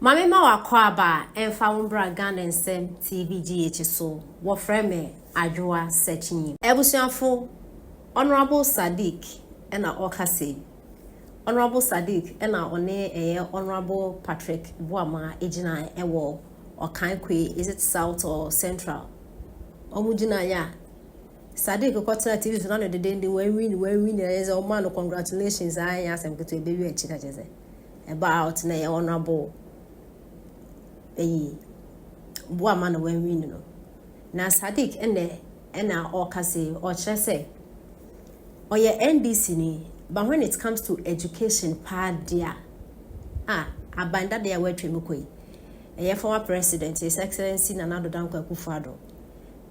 Mame ma wakwaba emfa wombra Ghana nsem TVGH so wo frame Adwoa searching. Ebusuafo Honorable Sadiq ena okase. Honorable Sadiq ena one Honorable Patrick Boama ejina ewo Okankwe. Is it south or central? Omujina ya Sadiq kwatena TV so na no de we win is o man congratulations I asem keto ebewi echika jeze about na Honorable Boama no when win no na Sadiq ena okase o chere oye NDC ni, but when it comes to education part dia abanda dia wetwe mkoi former president His Excellency Nana Addo Akuffo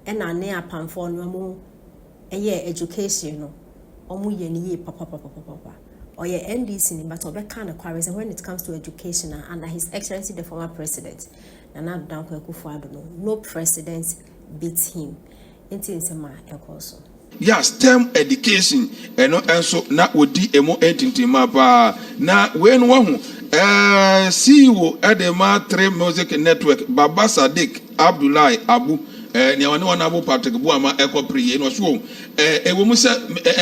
ena ne apamfo no mu education no omu ye ni papa oye NDC ni, but obeka na kware when it comes to education under His Excellency the former president Nana Addo Akuffo no president beats him enti nsema ekoso. Yes, STEM education and so na wodi emo entintima pa na we no hu CEO Edema 3 Music Network Baba Sadiq Abdullahi Abu ne wane Abu Patrick Boama ekopre no so ewo mu se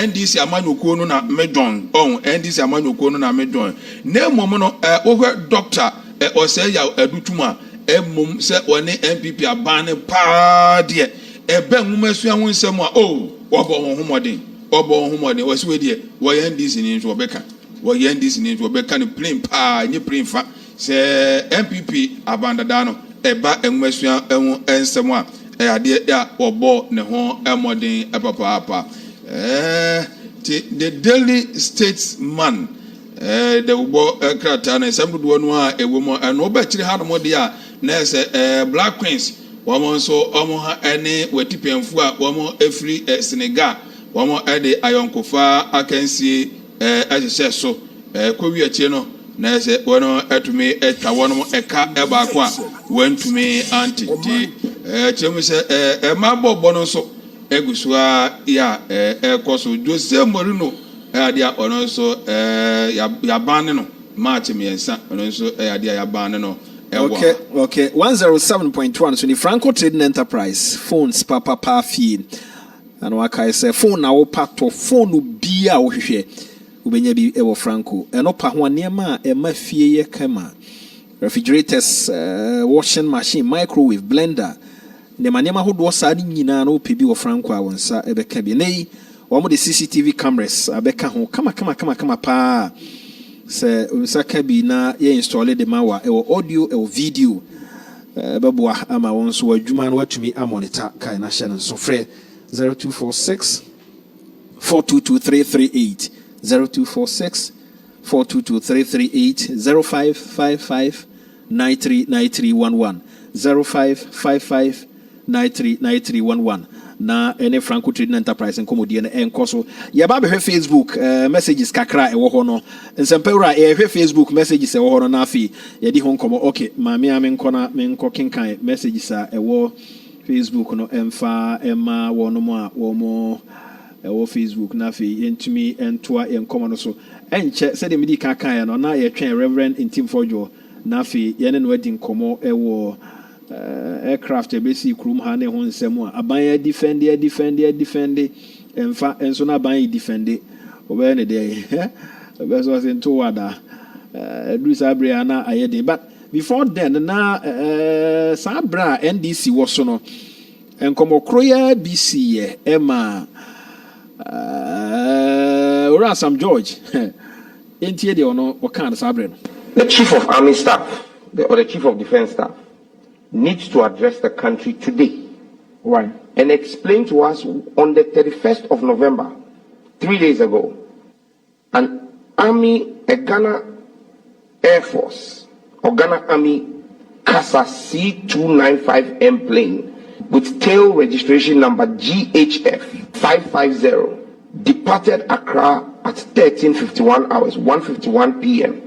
NDC amanyokuo no na medon NDC amanyokuo no na medon na mom no wo doctor oseya adutuma mom se one MPP abane pa de ebe nwumasu ahun nsem a obo homodin wasiwe die wo NDC ni nso obeka wo NDC ni nso obeka ni plain pa ni plain fa se MPP abandada no eba nwumasu ahun nsem a ade ya obo ne ho emodin epapa the Daily Statesman the ubo krata na nsem do no a ewo mo no ba kire ha no de a na se Black Queens woman so ha ene wetipemfu a woman efri Senegal woman ede ayonkofa akansie ahyehyɛ so kowi akye no na se wono atumi etwa wono eka ebaako a wantumi antiti kyemu se mabobɔ no so egusua ya ekoso Jose Morino ade a ono so ya ban no match miensa ono so ade ya ban no. Okay. 107.1 so the Franco Trading Enterprise phones papa fee and waka say phone na wo pato phone bia wo hwehwe ubenya bi ewo Franco eno pa ho niema ema fie ye kama refrigerators, washing machine, microwave, blender ne manema hodo sa ni nyina na opebi wo Franco a wonsa ebeka bi nei wo mo the CCTV cameras abeka ho kama pa se unsaka bi na ye install the mawa ewo audio ewo video beboa ama wonso adwuma no watumi amonitor kai na hye nso frɛ 0246 422338 0246 422338 0555 939311 0555 939311 na ene Franco Trading Enterprise nkomodie na enkoso ya ba be Facebook messages kakra ewo ho no nsempewura Facebook messages ewo ho no na afi ya di ho nkomo okay maame ame nkona menko kenkan messages a ewo Facebook no emfa ema wono mu a womo ewo Facebook na afi entumi entoa enkomo no so enche se de medi kankan ya no na ye twen Reverend Intimfojo na afi ye ne no adi nkomo ewo aircraft ebesi krum ha ne ho nsem a aban defend emfa enso na aban defend obe ne dey obeso sento wada Idris Abre na ayede but before then na sabra NDC was no enkomo kroya BC ye ema ora Sam George entie de ono o kan sabre no. The Chief of Army Staff or the Chief of Defense Staff needs to address the country today. Right. And explain to us on the 31st of November, 3 days ago, an army, a Ghana Air Force, or Ghana Army CASA C295M plane with tail registration number GHF 550 departed Accra at 13:51 hours, 1:51 p.m.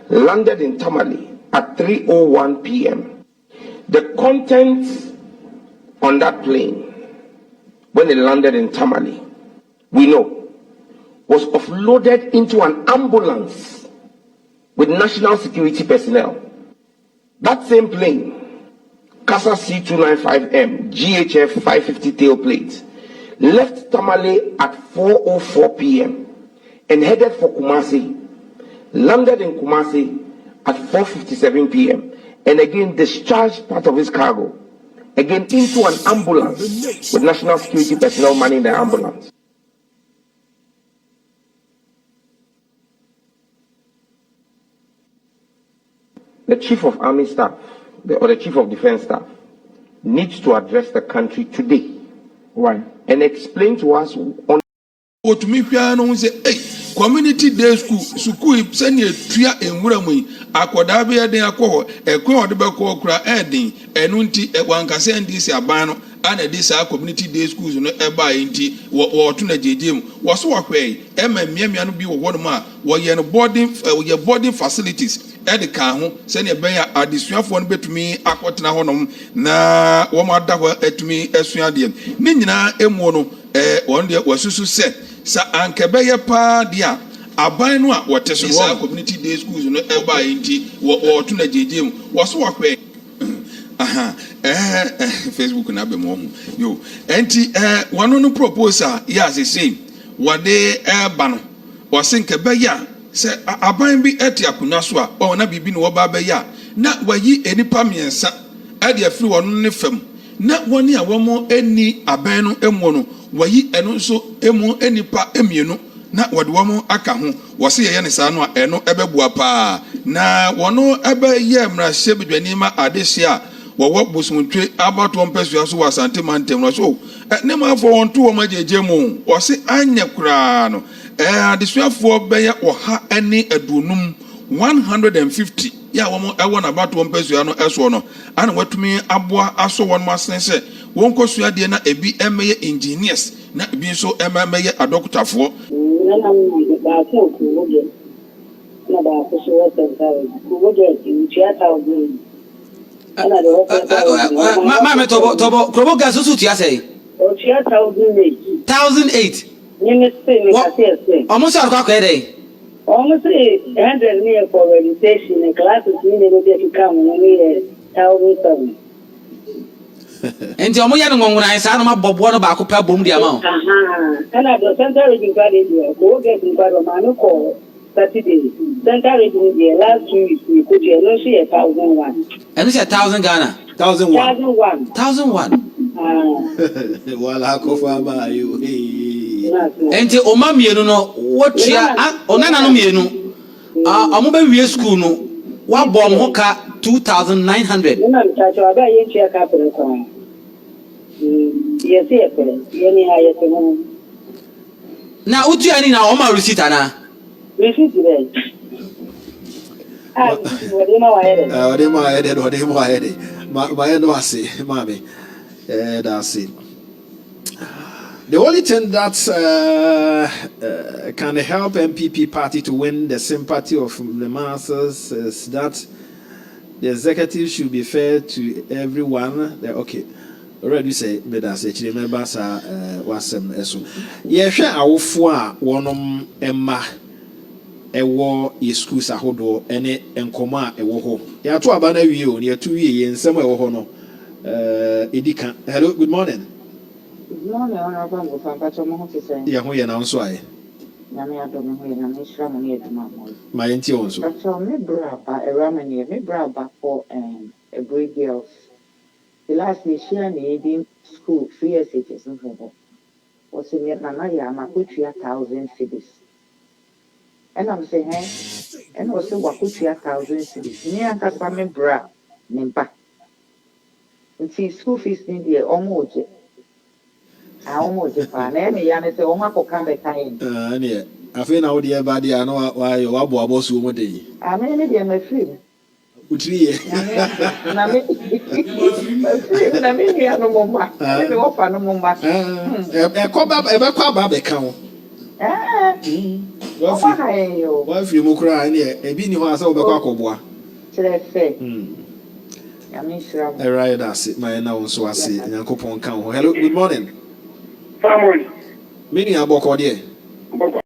landed in Tamale at 3:01 p.m. The contents on that plane, when it landed in Tamale, we know, was offloaded into an ambulance with national security personnel That same plane, Casa C295M, GHF 550 tailplate, left Tamale at 4:04 p.m. and headed for Kumasi, landed in Kumasi at 4:57 p.m. and again discharged part of his cargo, again into an ambulance with national security personnel manning the ambulance. The Chief of Army Staff or the Chief of Defense Staff needs to address the country today. Why? And explain to us on what me piano say, hey, community day school send you tria and Wuramu, Aquadabia de Aquo, a quo de Bako cra adding, and unti a one can send this abano, and a this community day schools no eba inti, or tuna jim, was what way, Emma Miamian be one ma, while you're boarding facilities. Edi kan send a bear addition for one bet me aquatina honum na woma dawa etumi esuadeem ni nyina emu no one dia wasusu se sa ankebeye pa dia aban no a wote so sa community day schools no eba enti wo to na jejem wo so wakwe aha Facebook na be mo yo enti one no proposal ya say wade eba no wo senkebeye se aban bi eti akunya so a o na bibi no ba ba ya na wayi enipa miensa ade afiri wono ne fam na woni a womo eni aban no emu no wayi eno so emu enipa emienu na wode womo aka ho wo se ye ne sa no a eno ebebua pa na wono ebe ye mra hye bedwani ma adehye a wo bosuntwe abato mpesua so wasante mantem no so ne ma fo wonto wo magegemu wo se anya kura no adisuafo beye oha ene adunum 150 ya womo ewo na bato mpesua no eso no ana watumi aboa aso won masense won kosua de na ebi emeye engineers na ebi nso emeye adoctorfo na ba ko ko je na ba ko so wata ko je ntia ta ogun ana do ko ma me tobo krobo gas so tia say o tia ta ogun 1008 ni se ni ka se almost are kwa kwede almost 100 near for registration and classes ni no dey come ni 1007 enti omo ya no ngonguna sa no mabobo no ba ko pa bom dia ma ana do center region kwa dey go get in kwa ma no ko Saturday center region dey last 2 weeks we could no see 1001 and say 1000 Ghana 1001 wala Akuffo ama you enti o ma mienu no wotia onana no mienu omo ba wie school no wa bom ho ka 2900 na mtacho aba ye chia ka pere kwa ye se pere ye ni haye se mo na utu ani na o ma receipt ana receipt re wode ma wa hede my no ase mami that's it. The only thing that can help MPP party to win the sympathy of the masses is that the executive should be fair to everyone. Okay, already say, but as a member, wasem eso. Yehwe awofo a wonom emma ewo schools ahodo ene enkoma a ewo ho. Ya to aba na wie o, ne to wie ensem ewo ho no. Edika. Hello, good morning. Good morning, honorable Mufampacho Mohose. Ya ho ye na nso aye. Nyame adom ho ye na mehira mo ne eduma mo. Ma yenti on so. Pacho me braba eramani me braba for a boy girls. The last year na edi school 3 years it no. Was me na ya ma kutua 1000 cedis. And I'm saying and also wakutua 1000 cedis. Ni akasa me bra me ba. Nti school fees ni de omoje. Omoje pa na me ya ne se o ma ko kan be kan. Ne afi na wo de ba de ano wa yo wa bo abosu mo de. Me ne de me free. Utri ye. Na me ya no mo ba. Me wo fa no mo ba. Be kwa ba be kan wo. Wa free mo kura ne e bi ni ho asa wo be kwa koboa. Kire fe. Right, that's it. My now so I say, Yankopon can. Hello, good morning. Family. Many are Boko dear. Boko